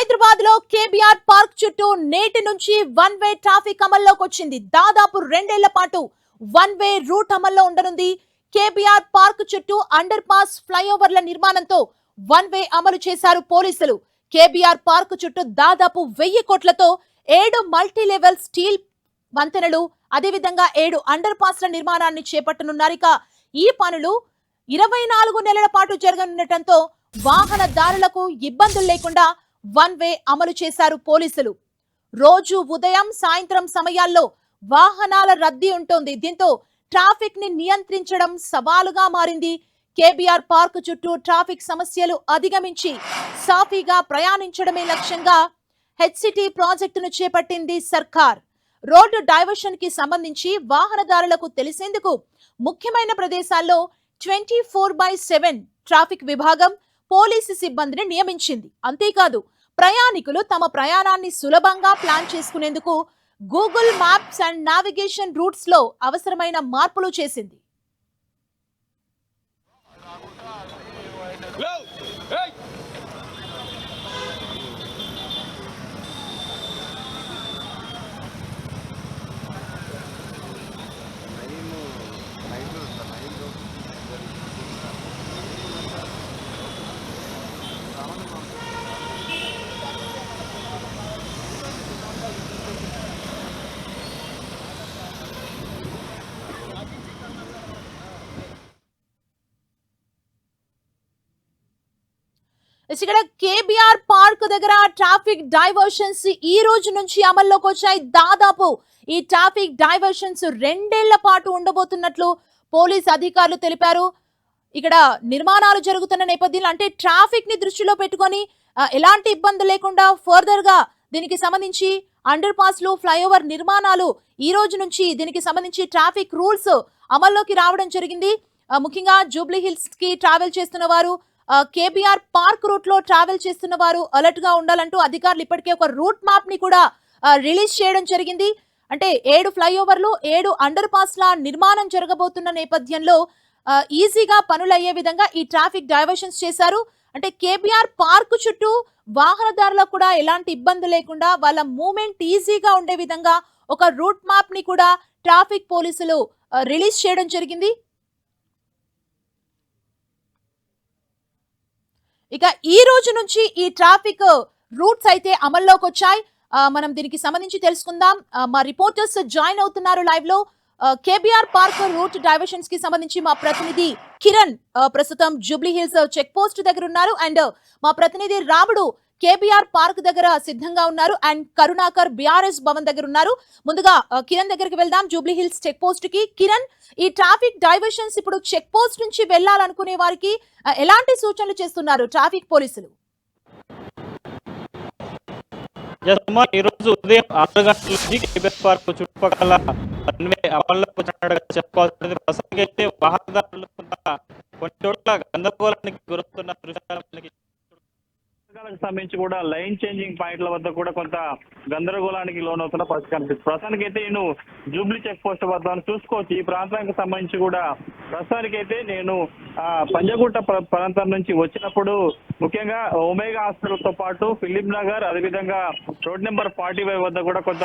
హైదరాబాద్ లో KBR park చుట్టూ నేటి నుంచి వన్ వే ట్రాఫిక్ అమల్లోకి వచ్చింది. దాదాపు 2 ఏళ్ల పాటు వన్ వే రూట్ అమల్లో ఉండనుంది. కేబీఆర్ పార్క్ చుట్టూ అండర్ పాస్ ఫ్లైఓవర్ల నిర్మాణంతో వన్ వే అమలు చేశారు పోలీసులు. కేబీఆర్ పార్క్ చుట్టూ దాదాపు 1000 కోట్లతో 7 మల్టీ లెవెల్ స్టీల్ వంతెనలు, అదేవిధంగా 7 అండర్ పాస్ల నిర్మాణాన్ని చేపట్టనున్నారు. ఇక ఈ పనులు 24 నెలల పాటు జరగనుండటంతో వాహనదారులకు ఇబ్బందులు లేకుండా వన్ వే అమలు చేశారు పోలీసులు. రోజు ఉదయం సాయంత్రం సమయాల్లో వాహనాల రద్దీ ఉంటుంది. దీంతో ట్రాఫిక్ ని నియంత్రించడం సవాలుగా మారింది. కేబీఆర్ పార్క్ చుట్టూ ట్రాఫిక్ సమస్యలు అధిగమించి సాఫీగా ప్రయాణించడమే లక్ష్యంగా హెచ్సిటీ ప్రాజెక్టును చేపట్టింది సర్కార్. రోడ్డు డైవర్షన్ కి సంబంధించి వాహనదారులకు తెలిసేందుకు ముఖ్యమైన ప్రదేశాల్లో 24/7 ట్రాఫిక్ విభాగం పోలీసు సిబ్బందిని నియమించింది. అంతేకాదు ప్రయాణికులు తమ ప్రయాణాన్ని సులభంగా ప్లాన్ చేసుకునేందుకు Google maps and navigation roots లో అవసరమైన మార్పులు చేసింది. ఇక్కడ కేబీఆర్ పార్క్ దగ్గర ట్రాఫిక్ డైవర్షన్స్ ఈ రోజు నుంచి అమల్లోకి వచ్చాయి. దాదాపు ఈ ట్రాఫిక్ డైవర్షన్స్ 2 ఏళ్ల పాటు ఉండబోతున్నట్లు పోలీస్ అధికారులు తెలిపారు. ఇక్కడ నిర్మాణాలు జరుగుతున్న నేపథ్యంలో అంటే ట్రాఫిక్ ని దృష్టిలో పెట్టుకొని ఎలాంటి ఇబ్బంది లేకుండా ఫర్దర్ గా దీనికి సంబంధించి అండర్ పాస్లు, ఫ్లైఓవర్ నిర్మాణాలు ఈ రోజు నుంచి దీనికి సంబంధించి ట్రాఫిక్ రూల్స్ అమల్లోకి రావడం జరిగింది. ముఖ్యంగా జూబ్లీ హిల్స్ కి ట్రావెల్ చేస్తున్న వారు, కేబీఆర్ పార్క్ రూట్ లో ట్రావెల్ చేస్తున్న వారు అలర్ట్ గా ఉండాలంటూ అధికారులు ఇప్పటికే ఒక రూట్ మ్యాప్ ని కూడా రిలీజ్ చేయడం జరిగింది. అంటే 7 ఫ్లైఓవర్లు, 7 అండర్ పాస్ల నిర్మాణం జరగబోతున్న నేపథ్యంలో ఈజీగా పనులు అయ్యే విధంగా ఈ ట్రాఫిక్ డైవర్షన్స్ చేశారు. అంటే కేబీఆర్ పార్క్ చుట్టూ వాహనదారులకు కూడా ఎలాంటి ఇబ్బంది లేకుండా వాళ్ళ మూవ్మెంట్ ఈజీగా ఉండే విధంగా ఒక రూట్ మ్యాప్ ని కూడా ట్రాఫిక్ పోలీసులు రిలీజ్ చేయడం జరిగింది. ఇక ఈ రోజు నుంచి ఈ ట్రాఫిక్ రూట్స్ అయితే అమల్లోకి వచ్చాయి. మనం దీనికి సంబంధించి తెలుసుకుందాం. మా రిపోర్టర్స్ జాయిన్ అవుతున్నారు లైవ్ లో. కేబీఆర్ పార్క్ రూట్ డైవర్షన్స్ కి సంబంధించి మా ప్రతినిధి కిరణ్ ప్రస్తుతం జూబ్లీ హిల్స్ చెక్ పోస్ట్ దగ్గర ఉన్నారు. అండ్ మా ప్రతినిధి రాముడు కేబీఆర్ పార్క్ దగ్గర సిద్ధంగా ఉన్నారు. అండ్ కరుణాకర్ బీఆర్ఎస్ భవన్ దగ్గర ఉన్నారు. ముందుగా కిరణ్ దగ్గరికి వెళ్దాం, జూబ్లీ హిల్స్ చెక్ పోస్ట్ కి. కిరణ్, ఈ ట్రాఫిక్ డైవర్షన్స్ ఇప్పుడు చెక్ పోస్ట్ నుంచి వెళ్లాలనుకునే వారికి ఎలాంటి సూచనలు చేస్తున్నారు ట్రాఫిక్ పోలీసులు? ఈ రోజు ఉదయం 6 గంటల నుంచి కేబీఆర్ పార్క్ చుట్టుపక్కల అమల్లోకి వచ్చినట్టుగా చెప్పుకోవాల్సింది. ప్రస్తుతానికి అయితే వాహనదారులు కొన్ని చోట్ల గందరగోళానికి గురవుతున్న దృశ్యాలకు సంబంధించి కూడా లైన్ చేంజింగ్ పాయింట్ల వద్ద కూడా కొంత గందరగోళానికి లోనవుతున్న పరిస్థితి కనిపిస్తుంది. ప్రస్తుతానికి అయితే నేను జూబ్లీ చెక్ పోస్ట్ వద్ద చూసుకోవచ్చు. ఈ ప్రాంతానికి సంబంధించి కూడా ప్రస్తుతానికి అయితే నేను పంజగుట్ట ప్రాంతం నుంచి వచ్చినప్పుడు ముఖ్యంగా ఒమేగా హాస్పిటల్ తో పాటు ఫిలిం నగర్, అదేవిధంగా రోడ్ నెంబర్ 45 వద్ద కూడా కొంత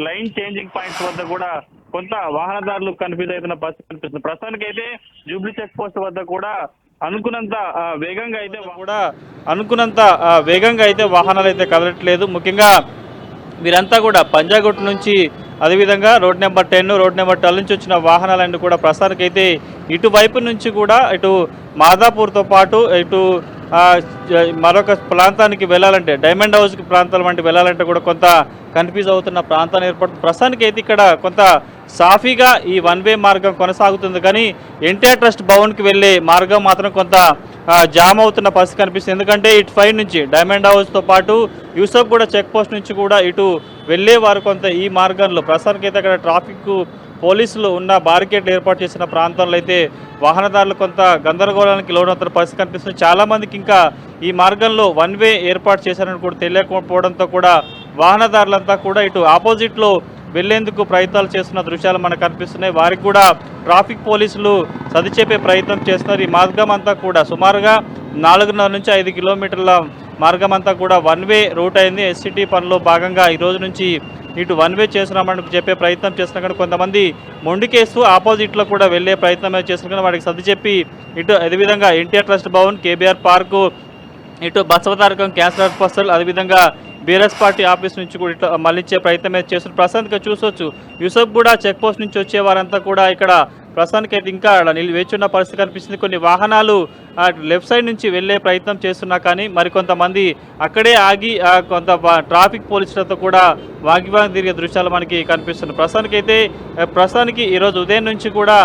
లైన్ చేంజింగ్ పాయింట్స్ వద్ద కూడా కొంత వాహనదారులు కన్ఫ్యూజ్ అవుతున్న పరిస్థితి కనిపిస్తుంది. ప్రస్తుతానికి అయితే జూబ్లీ చెక్ పోస్ట్ వద్ద కూడా అనుకున్నంత వేగంగా అయితే వాహనాలు అయితే కదలట్లేదు. ముఖ్యంగా వీరంతా కూడా పంజాగుట్ట నుంచి, అదేవిధంగా రోడ్ నెంబర్ 10, రోడ్ నెంబర్ 12 నుంచి వచ్చిన వాహనాలన్నీ కూడా ప్రస్తుతానికి అయితే ఇటువైపు నుంచి కూడా ఇటు మాదాపూర్తో పాటు ఇటు మరొక ప్రాంతానికి వెళ్ళాలంటే డైమండ్ హౌస్ ప్రాంతాల వంటి వెళ్ళాలంటే కూడా కొంత కన్ఫ్యూజ్ అవుతున్న ప్రాంతాన్ని ఏర్పడుతుంది. ప్రస్తుతానికి అయితే ఇక్కడ కొంత సాఫీగా ఈ వన్ వే మార్గం కొనసాగుతుంది. కానీ ఎన్టీఆర్ ట్రస్ట్ భవన్కి వెళ్ళే మార్గం మాత్రం కొంత జామ్ అవుతున్న పరిస్థితి కనిపిస్తుంది. ఎందుకంటే ఇటు 5 నుంచి డైమండ్ హౌస్తో పాటు యూసఫ్ కూడా చెక్ పోస్ట్ నుంచి కూడా ఇటు వెళ్ళే వారు కొంత ఈ మార్గంలో ప్రస్తుతానికి అయితే అక్కడ ట్రాఫిక్ పోలీసులు ఉన్న బారికేడ్లు ఏర్పాటు చేసిన ప్రాంతంలో అయితే వాహనదారులు కొంత గందరగోళానికి లోనవుతున్న పరిస్థితి కనిపిస్తుంది. చాలామందికి ఇంకా ఈ మార్గంలో వన్ వే ఏర్పాటు చేశారని కూడా తెలియకపోవడంతో కూడా వాహనదారులంతా కూడా ఇటు ఆపోజిట్లో వెళ్లేందుకు ప్రయత్నాలు చేస్తున్న దృశ్యాలు మనకు కనిపిస్తున్నాయి. వారికి కూడా ట్రాఫిక్ పోలీసులు సరిచేపే ప్రయత్నం చేస్తున్నారు. ఈ మార్గం అంతా కూడా సుమారుగా 4.5 నుంచి 5 కిలోమీటర్ల మార్గం అంతా కూడా వన్ వే రూట్ అయింది. ఎస్సిటీ పనిలో భాగంగా ఈ రోజు నుంచి ఇటు వన్ వే చేస్తున్నామని చెప్పే ప్రయత్నం చేస్తున్నా కానీ కొంతమంది మొండికేస్తూ ఆపోజిట్లో కూడా వెళ్ళే ప్రయత్నం చేస్తున్నా కానీ వాడికి సర్ది చెప్పి ఇటు అదేవిధంగా NTR trust Bhavan, KBR park, ఇటు బసవతారకం క్యాన్సర్ హాస్పిటల్, అదేవిధంగా బీఆర్ఎస్ పార్టీ ఆఫీస్ నుంచి కూడా ఇట్లా మళ్ళించే ప్రయత్నం అయితే చేస్తున్నారు. ప్రస్తుతానికి చూసొచ్చు యూసఫ్ కూడా చెక్ పోస్ట్ నుంచి వచ్చే వారంతా కూడా ఇక్కడ ప్రస్తుతానికి అయితే ఇంకా వేచి ఉన్న పరిస్థితి కనిపిస్తుంది. కొన్ని వాహనాలు లెఫ్ట్ సైడ్ నుంచి వెళ్ళే ప్రయత్నం చేస్తున్నా కానీ మరికొంతమంది అక్కడే ఆగి కొంత ట్రాఫిక్ పోలీసులతో కూడా వాగ్వివాదం తిరిగే దృశ్యాలు మనకి కనిపిస్తున్నాయి. ప్రస్తుతానికి ఈరోజు ఉదయం నుంచి కూడా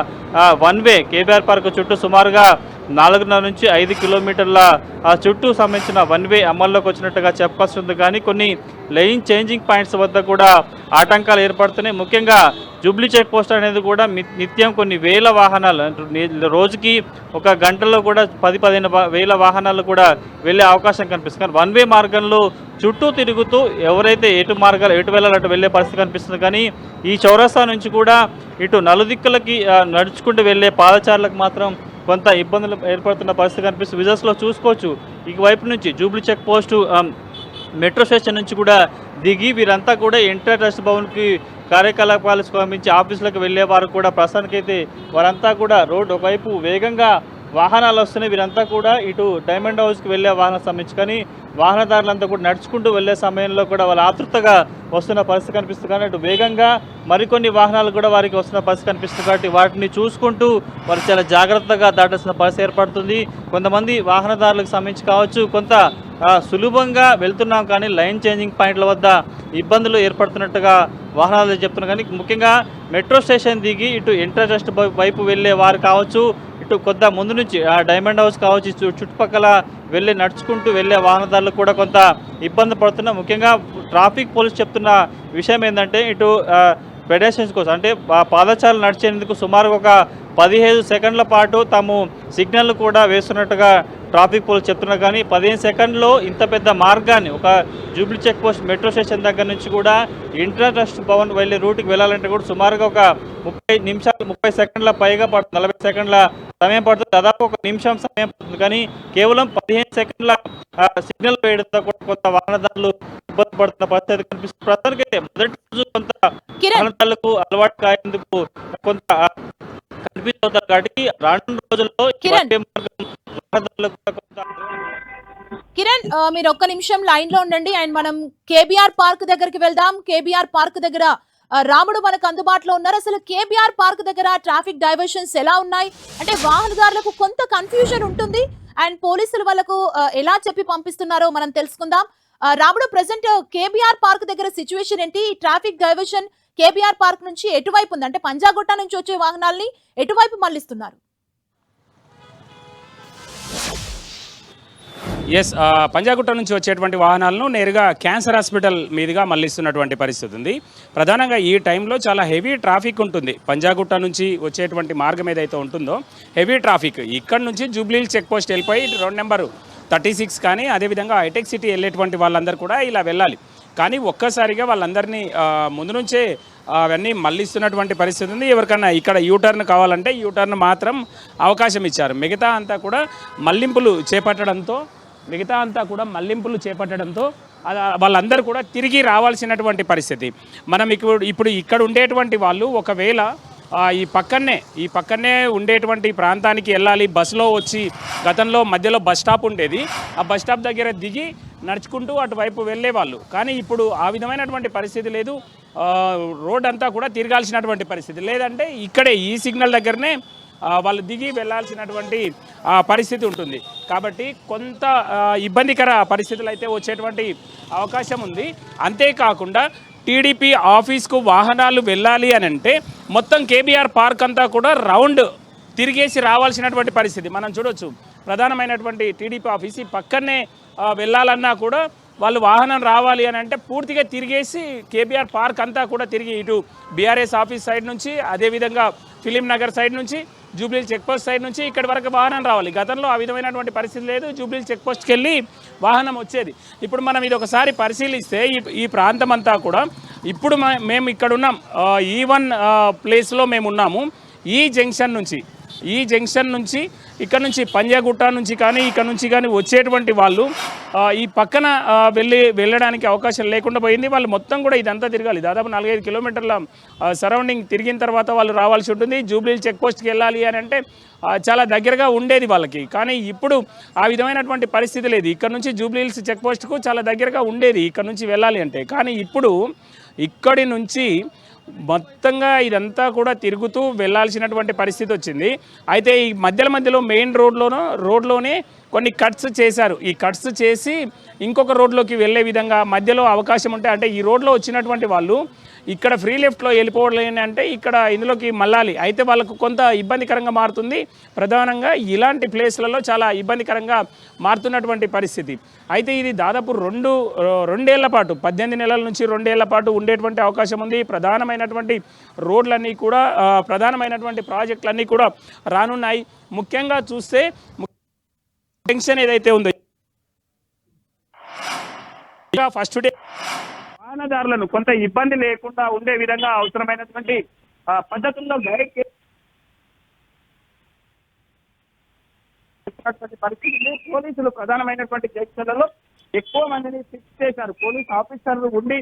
వన్ వే కేబీఆర్ పార్క్ చుట్టూ సుమారుగా 4.5 నుంచి 5 కిలోమీటర్ల చుట్టూ సంబంధించిన వన్ వే అమల్లోకి వచ్చినట్టుగా చెప్పాల్సి ఉంది. కానీ కొన్ని లైన్ చేంజింగ్ పాయింట్స్ వద్ద కూడా ఆటంకాలు ఏర్పడుతున్నాయి. ముఖ్యంగా జూబ్లీ చెక్ పోస్ట్ అనేది కూడా నిత్యం కొన్ని వేల వాహనాలు రోజుకి ఒక గంటలో కూడా 10-15 వేల వాహనాలు కూడా వెళ్ళే అవకాశం కనిపిస్తుంది. కానీ వన్ వే మార్గంలో చుట్టూ తిరుగుతూ ఎవరైతే ఎటు వెళ్ళాలి అటు వెళ్ళే పరిస్థితి కనిపిస్తుంది. కానీ ఈ చౌరస్తా నుంచి కూడా ఇటు నలుదిక్కులకి నడుచుకుంటూ వెళ్ళే పాదచారులకు మాత్రం కొంత ఇబ్బందులు ఏర్పడుతున్న పరిస్థితి కనిపిస్తుంది. విజువల్స్లో చూసుకోవచ్చు. ఈ వైపు నుంచి జూబ్లీ చెక్ పోస్టు మెట్రో స్టేషన్ నుంచి కూడా దిగి వీరంతా కూడా ఎన్టీఆర్ ట్రస్ట్ భవన్కి కార్యకలాపాలకు సంబంధించి ఆఫీసులకు వెళ్ళే వారు కూడా ప్రస్తుతానికైతే వారంతా కూడా రోడ్డు ఒకవైపు వేగంగా వాహనాలు వస్తున్నాయి. వీరంతా కూడా ఇటు డైమండ్ హౌస్కి వెళ్ళే వాహనం సంబంధించి కానీ వాహనదారులంతా కూడా నడుచుకుంటూ వెళ్ళే సమయంలో కూడా వాళ్ళు ఆతృతగా వస్తున్న పరిస్థితి కనిపిస్తుంది. కానీ అటు వేగంగా మరికొన్ని వాహనాలు కూడా వారికి వస్తున్న పరిస్థితి కనిపిస్తుంది. కాబట్టి వాటిని చూసుకుంటూ వారు చాలా జాగ్రత్తగా దాటాల్సిన పరిస్థితి ఏర్పడుతుంది. కొంతమంది వాహనదారులకు సంబంధించి కావచ్చు కొంత సులభంగా వెళ్తున్నాం కానీ లైన్ చేంజింగ్ పాయింట్ల వద్ద ఇబ్బందులు ఏర్పడుతున్నట్టుగా వాహనాలు చెప్తున్నారు. కానీ ముఖ్యంగా మెట్రో స్టేషన్ దిగి ఇటు ఎన్టీఆర్ ట్రస్ట్ వైపు వెళ్ళే వారు కావచ్చు, ఇటు కొద్ది ముందు నుంచి డైమండ్ హౌస్ కావచ్చు, చుట్టుపక్కల వెళ్ళి నడుచుకుంటూ వెళ్ళే వాహనదారులు కూడా కొంత ఇబ్బంది పడుతున్నారు. ముఖ్యంగా ట్రాఫిక్ పోలీస్ చెప్తున్న విషయం ఏంటంటే ఇటు పెడెస్ట్రియన్స్ కోసం అంటే పాదచారులు నడిచేందుకు సుమారు ఒక 15 సెకండ్ల పాటు తాము సిగ్నల్ కూడా వేస్తున్నట్టుగా ట్రాఫిక్ పోలీస్ చెప్తున్నారు. కానీ 15 సెకండ్లో ఇంత పెద్ద మార్గాన్ని ఒక జూబ్లీ చెక్ పోస్ట్ మెట్రో స్టేషన్ దగ్గర నుంచి కూడా ఎన్టీఆర్ ట్రస్ట్ భవన్ వెళ్ళే రూట్కి వెళ్ళాలంటే కూడా సుమారుగా ఒక 30 సెకండ్ల పైగా పడుతుంది. 40 సెకండ్ల సమయం పడుతుంది. దాదాపు ఒక నిమిషం సమయం పడుతుంది. కానీ కేవలం 15 సెకండ్ల సిగ్నల్ వేయడంతో కూడా కొంత వాహనదారులు ఇబ్బంది పడుతున్న పరిస్థితి కనిపిస్తుంది. ప్రస్తుతానికి మొదటి రోజు కొంత వాహనదారులకు అలవాటు కాయేందుకు కొంత కనిపిస్తుంది. కాబట్టి రానున్న రోజుల్లో కిరణ్ మీరు ఒక్క నిమిషం లైన్ లో ఉండండి అండ్ మనం కేబీఆర్ పార్క్ దగ్గరికి వెళ్దాం. కేబీఆర్ పార్క్ దగ్గర రాముడు మనకు అందుబాటులో ఉన్నారు. అసలు కేబీఆర్ పార్క్ దగ్గర ట్రాఫిక్ డైవర్షన్స్ ఎలా ఉన్నాయి అంటే వాహనదారులకు కొంత కన్ఫ్యూజన్ ఉంటుంది అండ్ పోలీసులు వాళ్ళకు ఎలా చెప్పి పంపిస్తున్నారో మనం తెలుసుకుందాం. రాముడు, ప్రెసెంట్ కేబీఆర్ పార్క్ దగ్గర సిచ్యువేషన్ ఏంటి? ట్రాఫిక్ డైవర్షన్ కేబీఆర్ పార్క్ నుంచి ఎటువైపు ఉంది అంటే పంజాగుట్ట నుంచి వచ్చే వాహనాల్ని ఎటువైపు మళ్ళిస్తున్నారు? పంజాగుట్ట నుంచి వచ్చేటువంటి వాహనాలను నేరుగా క్యాన్సర్ హాస్పిటల్ మీదుగా మళ్ళిస్తున్నటువంటి పరిస్థితి ఉంది. ప్రధానంగా ఈ టైంలో చాలా హెవీ ట్రాఫిక్ ఉంటుంది. పంజాగుట్ట నుంచి వచ్చేటువంటి మార్గం ఏదైతే ఉంటుందో హెవీ ట్రాఫిక్. ఇక్కడ నుంచి జూబ్లీ చెక్ పోస్ట్ వెళ్ళిపోయి రోడ్ నెంబర్ 36 కానీ అదేవిధంగా హైటెక్ సిటీ వెళ్ళేటువంటి వాళ్ళందరూ కూడా ఇలా వెళ్ళాలి. కానీ ఒక్కసారిగా వాళ్ళందరినీ ముందు నుంచే అవన్నీ మళ్ళిస్తున్నటువంటి పరిస్థితి ఉంది. ఎవరికన్నా ఇక్కడ యూటర్న్ కావాలంటే యూటర్న్ మాత్రం అవకాశం ఇచ్చారు. మిగతా అంతా కూడా మళ్లింపులు చేపట్టడంతో వాళ్ళందరూ కూడా తిరిగి రావాల్సినటువంటి పరిస్థితి. మనం ఇప్పుడు ఇక్కడ ఉండేటువంటి వాళ్ళు ఒకవేళ ఈ పక్కనే ఉండేటువంటి ప్రాంతానికి వెళ్ళాలి, బస్సులో వచ్చి గతంలో మధ్యలో బస్ స్టాప్ ఉండేది, ఆ బస్ స్టాప్ దగ్గర దిగి నడుచుకుంటూ అటువైపు వెళ్ళేవాళ్ళు. కానీ ఇప్పుడు ఆ విధమైనటువంటి పరిస్థితి లేదు. రోడ్ అంతా కూడా తిరగాల్సినటువంటి పరిస్థితి. లేదంటే ఇక్కడే ఈ సిగ్నల్ దగ్గరనే వాళ్ళు దిగి వెళ్ళాల్సినటువంటి పరిస్థితి ఉంటుంది. కాబట్టి కొంత ఇబ్బందికర పరిస్థితులు అయితే వచ్చేటువంటి అవకాశం ఉంది. అంతేకాకుండా టీడీపీ ఆఫీస్కు వాహనాలు వెళ్ళాలి అని అంటే మొత్తం కేబీఆర్ పార్క్ అంతా కూడా రౌండ్ తిరిగేసి రావాల్సినటువంటి పరిస్థితి మనం చూడొచ్చు. ప్రధానమైనటువంటి టీడీపీ ఆఫీస్ ఈ పక్కనే వెళ్ళాలన్నా కూడా వాళ్ళు వాహనం రావాలి అని అంటే పూర్తిగా తిరిగేసి కేబీఆర్ పార్క్ అంతా కూడా తిరిగి ఇటు బీఆర్ఎస్ ఆఫీస్ సైడ్ నుంచి అదేవిధంగా ఫిలిం నగర్ సైడ్ నుంచి జూబ్లీ చెక్ పోస్ట్ సైడ్ నుంచి ఇక్కడి వరకు వాహనం రావాలి. గతంలో ఆ విధమైనటువంటి పరిస్థితి లేదు. జూబ్లీ చెక్ పోస్ట్కి వెళ్ళి వాహనం వచ్చేది. ఇప్పుడు మనం ఇది ఒకసారి పరిశీలిస్తే ఈ ప్రాంతం అంతా కూడా ఇప్పుడు మేము ఇక్కడ ఉన్నాం, E1 ప్లేస్లో మేము ఉన్నాము. ఈ జంక్షన్ నుంచి ఇక్కడ నుంచి పంజాగుట్ట నుంచి కానీ ఇక్కడ నుంచి కానీ వచ్చేటువంటి వాళ్ళు ఈ పక్కన వెళ్ళడానికి అవకాశం లేకుండా పోయింది. వాళ్ళు మొత్తం కూడా ఇదంతా తిరగాలి. దాదాపు 4-5 కిలోమీటర్ల సరౌండింగ్ తిరిగిన తర్వాత వాళ్ళు రావాల్సి ఉంటుంది. జూబ్లీ చెక్ పోస్ట్కి వెళ్ళాలి అని అంటే చాలా దగ్గరగా ఉండేది వాళ్ళకి. కానీ ఇప్పుడు ఆ విధమైనటువంటి పరిస్థితి లేదు. ఇక్కడ నుంచి జూబ్లీహిల్స్ చెక్ పోస్ట్కు చాలా దగ్గరగా ఉండేది ఇక్కడ నుంచి వెళ్ళాలి అంటే. కానీ ఇప్పుడు ఇక్కడి నుంచి మొత్తంగా ఇదంతా కూడా తిరుగుతూ వెళ్ళాల్సినటువంటి పరిస్థితి వచ్చింది. అయితే ఈ మధ్యలో మెయిన్ రోడ్లోనే కొన్ని కట్స్ చేశారు. ఈ కట్స్ చేసి ఇంకొక రోడ్లోకి వెళ్ళే విధంగా మధ్యలో అవకాశం ఉంటే, అంటే ఈ రోడ్లో వచ్చినటువంటి వాళ్ళు ఇక్కడ ఫ్రీ లెఫ్ట్లో వెళ్ళిపోవడం అంటే ఇక్కడ ఇందులోకి మళ్ళాలి. అయితే వాళ్ళకు కొంత ఇబ్బందికరంగా మారుతుంది. ప్రధానంగా ఇలాంటి ప్లేస్లలో చాలా ఇబ్బందికరంగా మారుతున్నటువంటి పరిస్థితి. అయితే ఇది దాదాపు రెండేళ్ల పాటు 18 నెలల నుంచి 2 ఏళ్ల పాటు ఉండేటువంటి అవకాశం ఉంది. ప్రధానమైనటువంటి రోడ్లన్నీ కూడా ప్రధానమైనటువంటి ప్రాజెక్టులన్నీ కూడా రానున్నాయి. ముఖ్యంగా చూస్తే జంక్షన్ ఏదైతే ఉందో ఫస్ట్ డే వాహనదారులను కొంత ఇబ్బంది లేకుండా ఉండే విధంగా అవసరమైనటువంటి పద్ధతుల్లో గైడ్ చేసినటువంటి పరిస్థితులు పోలీసులు ప్రధానమైనటువంటి జంక్షన్లలో ఎక్కువ మందిని ఫిక్స్ చేశారు. పోలీస్ ఆఫీసర్లు ఉండి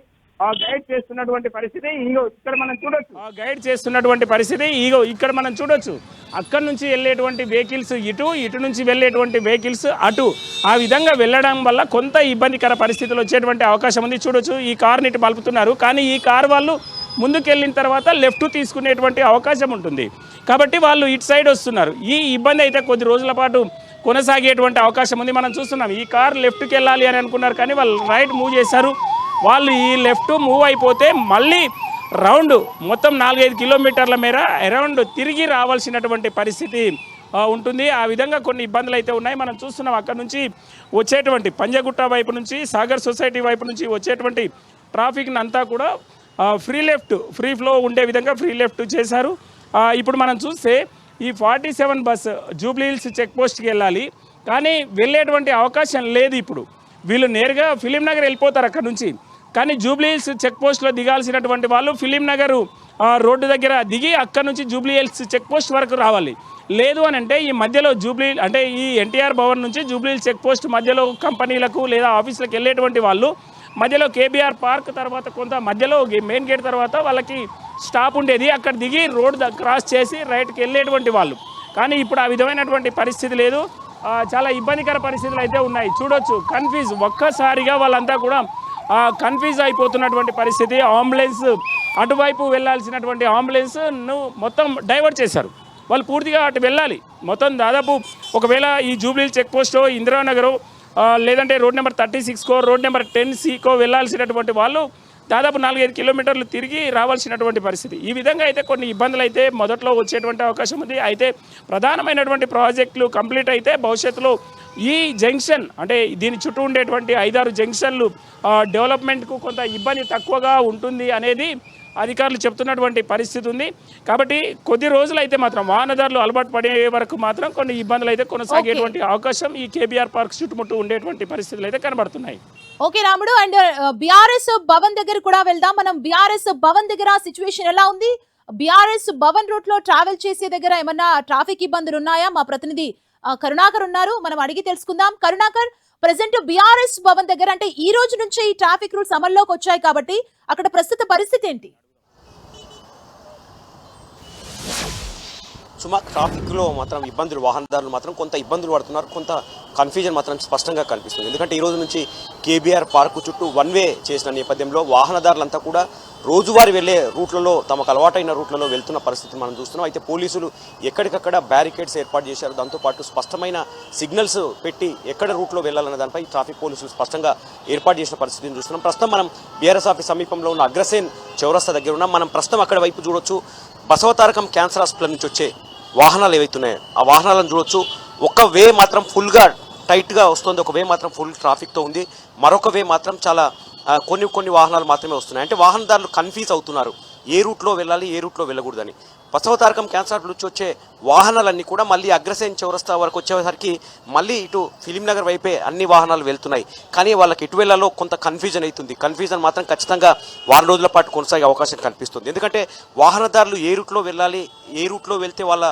గైడ్ చేస్తున్నటువంటి పరిస్థితి ఇక్కడ మనం చూడొచ్చు. గైడ్ చేస్తున్నటువంటి పరిస్థితి ఇక్కడ మనం చూడొచ్చు. అక్కడ నుంచి వెళ్ళేటువంటి వెహికల్స్ ఇటు నుంచి వెళ్ళేటువంటి వెహికల్స్ అటు, ఆ విధంగా వెళ్ళడం వల్ల కొంత ఇబ్బందికర పరిస్థితులు వచ్చేటువంటి అవకాశం ఉంది. చూడొచ్చు, ఈ కార్ని ఇటు మలుపుతున్నారు. కానీ ఈ కార్ వాళ్ళు ముందుకెళ్ళిన తర్వాత లెఫ్ట్ తీసుకునేటువంటి అవకాశం ఉంటుంది. కాబట్టి వాళ్ళు ఇటు సైడ్ వస్తున్నారు. ఈ ఇబ్బంది అయితే కొద్ది రోజుల పాటు కొనసాగేటువంటి అవకాశం ఉంది. మనం చూస్తున్నాం, ఈ కార్ లెఫ్ట్కి వెళ్ళాలి అని అనుకున్నారు కానీ వాళ్ళు రైట్ మూవ్ చేశారు. వాళ్ళు ఈ లెఫ్ట్ మూవ్ అయిపోతే మళ్ళీ రౌండ్ మొత్తం 4-5 కిలోమీటర్ల మేర అరౌండ్ తిరిగి రావాల్సినటువంటి పరిస్థితి ఉంటుంది. ఆ విధంగా కొన్ని ఇబ్బందులు అయితే ఉన్నాయి. మనం చూస్తున్నాం, అక్కడ నుంచి వచ్చేటువంటి పంజగుట్ట వైపు నుంచి సాగర్ సొసైటీ వైపు నుంచి వచ్చేటువంటి ట్రాఫిక్ని అంతా కూడా ఫ్రీ ఫ్లో ఉండే విధంగా ఫ్రీ లెఫ్ట్ చేశారు. ఇప్పుడు మనం చూస్తే ఈ 47 బస్ జూబ్లీహిల్స్ చెక్ పోస్ట్కి వెళ్ళాలి, కానీ వెళ్ళేటువంటి అవకాశం లేదు. ఇప్పుడు వీళ్ళు నేరుగా ఫిలిం నగర్ వెళ్ళిపోతారు అక్కడ నుంచి. కానీ జూబ్లీహిల్స్ చెక్ పోస్ట్లో దిగాల్సినటువంటి వాళ్ళు ఫిలిం నగర్ రోడ్డు దగ్గర దిగి అక్కడ నుంచి జూబ్లీహిల్స్ చెక్ పోస్ట్ వరకు రావాలి. లేదు అని అంటే ఈ మధ్యలో ఈ ఎన్టీఆర్ భవన్ నుంచి జూబ్లీహిల్స్ చెక్ పోస్ట్ మధ్యలో కంపెనీలకు లేదా ఆఫీసులకు వెళ్ళేటువంటి వాళ్ళు మధ్యలో కేబీఆర్ పార్క్ తర్వాత కొంత మధ్యలో మెయిన్ గేట్ తర్వాత వాళ్ళకి స్టాప్ ఉండేది. అక్కడ దిగి రోడ్ క్రాస్ చేసి రైట్కి వెళ్ళేటువంటి వాళ్ళు. కానీ ఇప్పుడు ఆ విధమైనటువంటి పరిస్థితి లేదు. చాలా ఇబ్బందికర పరిస్థితులు అయితే ఉన్నాయి. చూడొచ్చు, ఒక్కసారిగా వాళ్ళంతా కూడా కన్ఫ్యూజ్ అయిపోతున్నటువంటి పరిస్థితి. అంబులెన్స్ అటువైపు వెళ్ళాల్సినటువంటి అంబులెన్స్ను మొత్తం డైవర్ట్ చేశారు. వాళ్ళు పూర్తిగా అటు వెళ్ళాలి. మొత్తం దాదాపు ఒకవేళ ఈ జూబ్లీహిల్స్ చెక్ పోస్టో ఇందిరానగరో లేదంటే రోడ్ నెంబర్ 36కో రోడ్ నెంబర్ 10C కో వెళ్ళాల్సినటువంటి వాళ్ళు దాదాపు 4-5 కిలోమీటర్లు తిరిగి రావాల్సినటువంటి పరిస్థితి. ఈ విధంగా అయితే కొన్ని ఇబ్బందులు అయితే మొదట్లో వచ్చేటువంటి అవకాశం ఉంది. అయితే ప్రధానమైనటువంటి ప్రాజెక్టులు కంప్లీట్ అయితే భవిష్యత్తులో ఈ జంక్షన్ అంటే దీని చుట్టూ ఉండేటువంటి 5-6 జంక్షన్లు డెవలప్మెంట్కు కొంత ఇబ్బంది తక్కువగా ఉంటుంది అనేది అధికారులు చెప్తున్నటువంటి పరిస్థితి ఉంది. కాబట్టి కొద్ది రోజులు అయితే మాత్రం వాహనదారులు అలవాటు పడే వరకు మాత్రం కొన్ని ఇబ్బందులు అయితే కొనసాగేటువంటి అవకాశం ఈ కేబీఆర్ పార్క్ చుట్టుముట్టు ఉండేటువంటి పరిస్థితులు అయితే కనబడుతున్నాయి. ఓకే రాముడు, అండ్ బీఆర్ఎస్ భవన్ దగ్గర కూడా వెళ్దాం. మనం బీఆర్ఎస్ భవన్ దగ్గర సిచ్యువేషన్ ఎలా ఉంది? బీఆర్ఎస్ భవన్ రూట్ లో ట్రావెల్ చేసే దగ్గర ఏమన్నా ట్రాఫిక్ ఇబ్బందులు ఉన్నాయా? మా ప్రతినిధి కరుణాకర్ ఉన్నారు, మనం అడిగి తెలుసుకుందాం. కరుణాకర్, ప్రెసెంట్ బీఆర్ఎస్ భవన్ దగ్గర అంటే ఈ రోజు నుంచే ఈ ట్రాఫిక్ రూల్స్ అమల్లోకి వచ్చాయి కాబట్టి అక్కడ ప్రస్తుత పరిస్థితి ఏంటి? సుమా, ట్రాఫిక్లో మాత్రం వాహనదారులు మాత్రం కొంత ఇబ్బందులు పడుతున్నారు. కొంత కన్ఫ్యూజన్ మాత్రం స్పష్టంగా కనిపిస్తుంది. ఎందుకంటే ఈ రోజు నుంచి కేబీఆర్ పార్కు చుట్టూ 1 వే చేసిన నేపథ్యంలో వాహనదారులంతా కూడా రోజువారీ వెళ్ళే రూట్లలో తమకు అలవాటైన రూట్లలో వెళ్తున్న పరిస్థితి మనం చూస్తున్నాం. అయితే పోలీసులు ఎక్కడికక్కడ బ్యారికేడ్స్ ఏర్పాటు చేశారు. దాంతోపాటు స్పష్టమైన సిగ్నల్స్ పెట్టి ఎక్కడ రూట్లో వెళ్ళాలన్న దానిపై ట్రాఫిక్ పోలీసులు స్పష్టంగా ఏర్పాటు చేసిన పరిస్థితిని చూస్తున్నాం. ప్రస్తుతం మనం బీఆర్ఎస్ ఆఫీస్ సమీపంలో ఉన్న అగ్రసేన్ చౌరస్తా దగ్గర ఉన్నాం. మనం ప్రస్తుతం అక్కడ వైపు చూడొచ్చు. బసవతారకం క్యాన్సర్ హాస్పిటల్ నుంచి వచ్చే వాహనాలు ఏవైతున్నాయో ఆ వాహనాలను చూడొచ్చు. ఒక వే మాత్రం ఫుల్గా టైట్గా వస్తుంది, ఒక వే మాత్రం ఫుల్ ట్రాఫిక్తో ఉంది, మరొక వే మాత్రం చాలా కొన్ని వాహనాలు మాత్రమే వస్తున్నాయి. అంటే వాహనదారులు కన్ఫ్యూజ్ అవుతున్నారు ఏ రూట్లో వెళ్ళాలి, ఏ రూట్లో వెళ్ళకూడదని. బసవతారకం క్యాన్సర్ నుంచి వచ్చే వాహనాలన్నీ కూడా మళ్ళీ అగ్రసేన్ చౌరస్తా వరకు వచ్చేసరికి మళ్ళీ ఇటు ఫిలిం నగర్ వైపే అన్ని వాహనాలు వెళ్తున్నాయి. కానీ వాళ్ళకి ఎటు వెళ్ళాలో కొంత కన్ఫ్యూజన్ అవుతుంది. కన్ఫ్యూజన్ మాత్రం ఖచ్చితంగా వారం రోజుల పాటు కొనసాగే అవకాశం కనిపిస్తుంది. ఎందుకంటే వాహనదారులు ఏ రూట్లో వెళ్ళాలి, ఏ రూట్లో వెళ్తే వాళ్ళ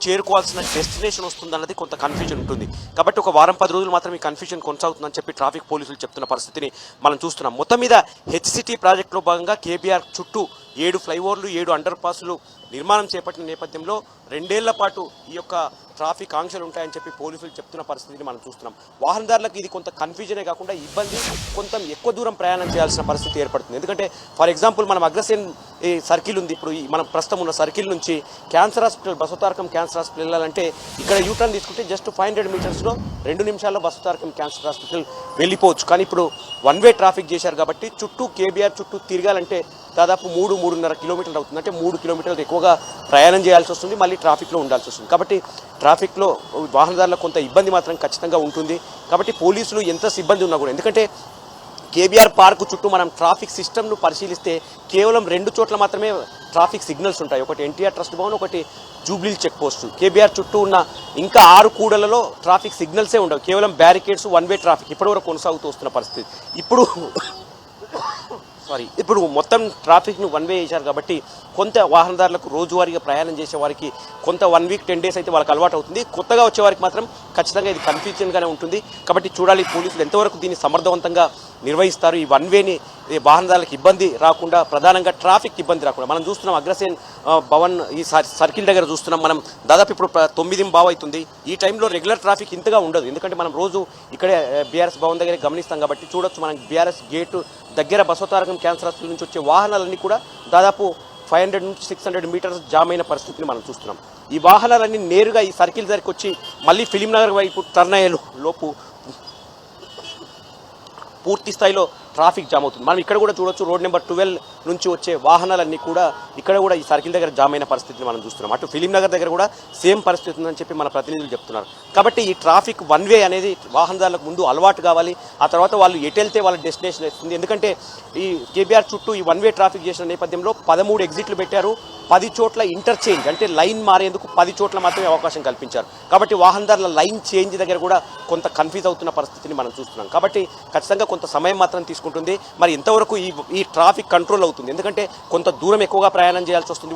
చేరుకోవాల్సిన డెస్టినేషన్ వస్తుందన్నది కొంత కన్ఫ్యూజన్ ఉంటుంది. కాబట్టి ఒక వారం 10 రోజులు మాత్రం ఈ కన్ఫ్యూజన్ కొనసాగుతుందని చెప్పి ట్రాఫిక్ పోలీసులు చెప్తున్న పరిస్థితిని మనం చూస్తున్నాం. మొత్తం మీద హెచ్సిటీ ప్రాజెక్టులో భాగంగా కేబీఆర్ చుట్టూ 7 ఫ్లైఓవర్లు 7 అండర్ పాస్లు నిర్మాణం చేపట్టిన నేపథ్యంలో 2 ఏళ్ల పాటు ఈ యొక్క ట్రాఫిక్ ఆంక్షలు ఉంటాయని చెప్పి పోలీసులు చెప్తున్న పరిస్థితిని మనం చూస్తున్నాం. వాహనదారులకు ఇది కొంత కన్ఫ్యూజనే కాకుండా ఇబ్బంది, కొంత ఎక్కువ దూరం ప్రయాణం చేయాల్సిన పరిస్థితి ఏర్పడుతుంది. ఎందుకంటే ఫర్ ఎగ్జాంపుల్ మనం అగ్రసేన్ ఈ సర్కిల్ ఉంది, ఇప్పుడు మనం ప్రస్తుతం ఉన్న సర్కిల్ నుంచి cancer hospital Basavatarakam cancer hospital వెళ్ళాలంటే ఇక్కడ యూటర్న్ తీసుకుంటే జస్ట్ 500 మీటర్స్లో 2 నిమిషాల్లో బసవతారకం క్యాన్సర్ హాస్పిటల్ వెళ్ళిపోవచ్చు. కానీ ఇప్పుడు 1 వే ట్రాఫిక్ చేశారు కాబట్టి చుట్టూ కేబీఆర్ చుట్టూ తిరగాలంటే దాదాపు 3-3.5 కిలోమీటర్లు అవుతుంది. అంటే 3 కిలోమీటర్లు ఎక్కువగా ప్రయాణం చేయాల్సి వస్తుంది, మళ్ళీ ట్రాఫిక్లో ఉండాల్సి వస్తుంది. కాబట్టి ట్రాఫిక్లో వాహనదారులకు కొంత ఇబ్బంది మాత్రం ఖచ్చితంగా ఉంటుంది. కాబట్టి పోలీసులు ఎంత సిబ్బంది ఉన్నా కూడా, ఎందుకంటే కేబీఆర్ పార్కు చుట్టూ మనం ట్రాఫిక్ సిస్టమ్ను పరిశీలిస్తే కేవలం 2 చోట్ల మాత్రమే ట్రాఫిక్ సిగ్నల్స్ ఉంటాయి. ఒకటి ఎన్టీఆర్ ట్రస్ట్ భవన్, ఒకటి జూబ్లీ చెక్ పోస్ట్. కేబీఆర్ చుట్టూ ఉన్న ఇంకా 6 కూడలలో ట్రాఫిక్ సిగ్నల్సే ఉండవు, కేవలం బ్యారికేడ్స్, 1 వే ట్రాఫిక్ ఇప్పటివరకు కొనసాగుతూ వస్తున్న పరిస్థితి. ఇప్పుడు మొత్తం ట్రాఫిక్ను 1 వే చేశారు కాబట్టి కొంత వాహనదారులకు రోజువారీగా ప్రయాణం చేసే వారికి కొంత 1 వీక్ 10 డేస్ అయితే వాళ్ళకి అలవాటు అవుతుంది. కొత్తగా వచ్చే వారికి మాత్రం ఖచ్చితంగా ఇది కన్ఫ్యూజన్గానే ఉంటుంది. కాబట్టి చూడాలి పోలీసులు ఎంతవరకు దీన్ని సమర్థవంతంగా నిర్వహిస్తారు. ఈ 1 వేని వాహనదారులకు ఇబ్బంది రాకుండా, ప్రధానంగా ట్రాఫిక్ ఇబ్బంది రాకుండా మనం చూస్తున్నాం. అగ్రసేన్ భవన్ ఈ సర్కిల్ దగ్గర చూస్తున్నాం మనం. దాదాపు ఇప్పుడు 9:15 అవుతుంది. ఈ టైంలో రెగ్యులర్ ట్రాఫిక్ ఇంతగా ఉండదు, ఎందుకంటే మనం రోజు ఇక్కడే బీఆర్ఎస్ భవన్ దగ్గర గమనిస్తాం కాబట్టి చూడొచ్చు. మనం బీఆర్ఎస్ గేటు దగ్గర బసవతారకం క్యాన్సర్ హాస్పిటల్ నుంచి వచ్చే వాహనాలన్నీ కూడా దాదాపు 500 నుంచి 600 మీటర్స్ జామ్ అయిన పరిస్థితిని మనం చూస్తున్నాం. ఈ వాహనాలన్నీ నేరుగా ఈ సర్కిల్ దగ్గరికి వచ్చి మళ్ళీ ఫిలిం నగర్ వైపు టర్న్ అయ్యే లోపు పూర్తి స్థాయిలో ట్రాఫిక్ జామ్ అవుతుంది. మనం ఇక్కడ కూడా చూడొచ్చు, రోడ్ నెంబర్ 12 నుంచి వచ్చే వాహనాలన్నీ కూడా ఇక్కడ కూడా ఈ సర్కిల్ దగ్గర జామ్ అయిన పరిస్థితిని మనం చూస్తున్నాం. అటు ఫిలిం నగర్ దగ్గర కూడా సేమ్ పరిస్థితి ఉందని చెప్పి మన ప్రతినిధులు చెప్తున్నారు. కాబట్టి ఈ ట్రాఫిక్ 1 వే అనేది వాహనదారులకు ముందు అలవాటు కావాలి. ఆ తర్వాత వాళ్ళు ఎటు వెళ్తే వాళ్ళ డెస్టినేషన్ వస్తుంది. ఎందుకంటే ఈ కేబీఆర్ చుట్టూ ఈ 1 వే ట్రాఫిక్ చేసిన నేపథ్యంలో 13 ఎగ్జిట్లు పెట్టారు. 10 చోట్ల ఇంటర్చేంజ్ అంటే లైన్ మారేందుకు 10 చోట్ల మాత్రమే అవకాశం కల్పించారు. కాబట్టి వాహనదారుల లైన్ చేంజ్ దగ్గర కూడా కొంత కన్ఫ్యూజ్ అవుతున్న పరిస్థితిని మనం చూస్తున్నాం. కాబట్టి ఖచ్చితంగా కొంత సమయం మాత్రం తీసుకుంటుంది. మరి ఎంతవరకు ఈ ట్రాఫిక్ కంట్రోల్ అవుతుంది, ఎందుకంటే కొంత దూరం ఎక్కువగా ప్రయాణం చేయాల్సి వస్తుంది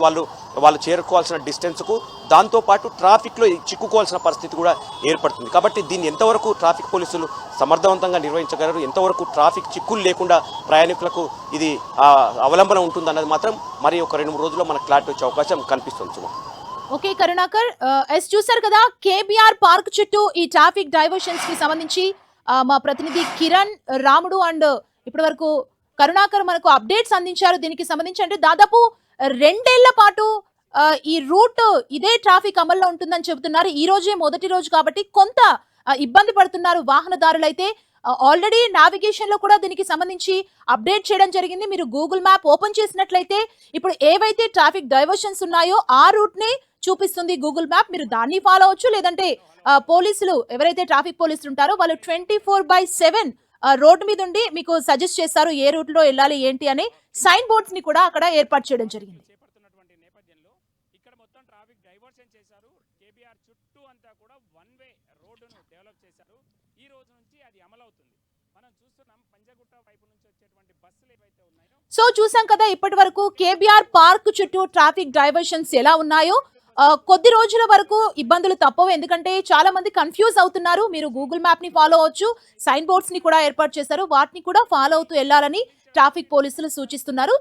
వాళ్ళు చేరుకోవాల్సిన డిస్టెన్స్కు. దాంతోపాటు ట్రాఫిక్లో చిక్కుకోవాల్సిన పరిస్థితి కూడా ఏర్పడుతుంది. కాబట్టి దీన్ని ఎంతవరకు ట్రాఫిక్ పోలీసులు సమర్థవంతంగా నిర్వహించగలరు, ఎంతవరకు ట్రాఫిక్ చిక్కులు లేకుండా ప్రయాణికులకు ఇది అవలంబన ఉంటుందన్నది మాత్రం మరి ఒక 2-3 రోజుల్లో మనకు క్లారిటీ వచ్చే అవకాశం కనిపిస్తుంది. ఓకే కరుణాకర్, చూసారు కదా కేబీఆర్ పార్క్ చుట్టూ ఈ ట్రాఫిక్ డైవర్షన్స్ కి సంబంధించి మా ప్రతినిధి కిరణ్, రాముడు అండ్ ఇప్పటి వరకు కరుణాకర్ మనకు అప్డేట్స్ అందించారు. దీనికి సంబంధించి అంటే దాదాపు 2 ఏళ్ల పాటు ఈ రూట్ ఇదే ట్రాఫిక్ అమల్లో ఉంటుందని చెబుతున్నారు. ఈ రోజే మొదటి రోజు కాబట్టి కొంత ఇబ్బంది పడుతున్నారు వాహనదారులైతే. ఆల్రెడీ నావిగేషన్ లో కూడా దీనికి సంబంధించి అప్డేట్ చేయడం జరిగింది. మీరు గూగుల్ మ్యాప్ ఓపెన్ చేసినట్లయితే ఇప్పుడు ఏవైతే ట్రాఫిక్ డైవర్షన్స్ ఉన్నాయో ఆ రూట్ ని చూపిస్తుంది గూగుల్ మ్యాప్. మీరు దాన్ని ఫాలో అవచ్చు, లేదంటే పోలీసులు ఎవరైతే ట్రాఫిక్ పోలీసులు ఉంటారో వాళ్ళు 24/7 రోడ్డు మీద ఉండి మీకు సజెస్ట్ చేస్తారు ఏ రూట్ లో వెళ్ళాలి ఏంటి అని. సైన్ బోర్డ్స్ ని కూడా అక్కడ ఏర్పాటు చేయడం జరిగింది. నేపథ్యంలో ఇక్కడ మొత్తం ట్రాఫిక్ డైవర్షన్ చేశారు. కేబీఆర్ చుట్టూ అంతా కూడా 1 వే రోడ్డును డెవలప్ చేశారు. ఈ రోజు నుంచి అది అమలవుతుంది. మనం చూస్తున్నాం పంజగుట్ట వైపు నుంచి వచ్చేటువంటి బస్సులు ఏవైతే ఉన్నాయో. సో చూసాం కదా ఇప్పటి వరకు కేబీఆర్ పార్క్ చుట్టూ ట్రాఫిక్ డైవర్షన్స్ ఎలా ఉన్నాయో. కొద్ది రోజుల వరకు ఇబ్బందులు తప్పవు, ఎందుకంటే చాలా మంది కన్ఫ్యూజ్ అవుతున్నారు. మీరు గూగుల్ మ్యాప్ ని ఫాలో అవచ్చు, సైన్ బోర్డ్స్ ని కూడా ఏర్పాటు చేశారు, వాటిని కూడా ఫాలో అవుతూ వెళ్లాలని ట్రాఫిక్ పోలీసులు సూచిస్తున్నారు.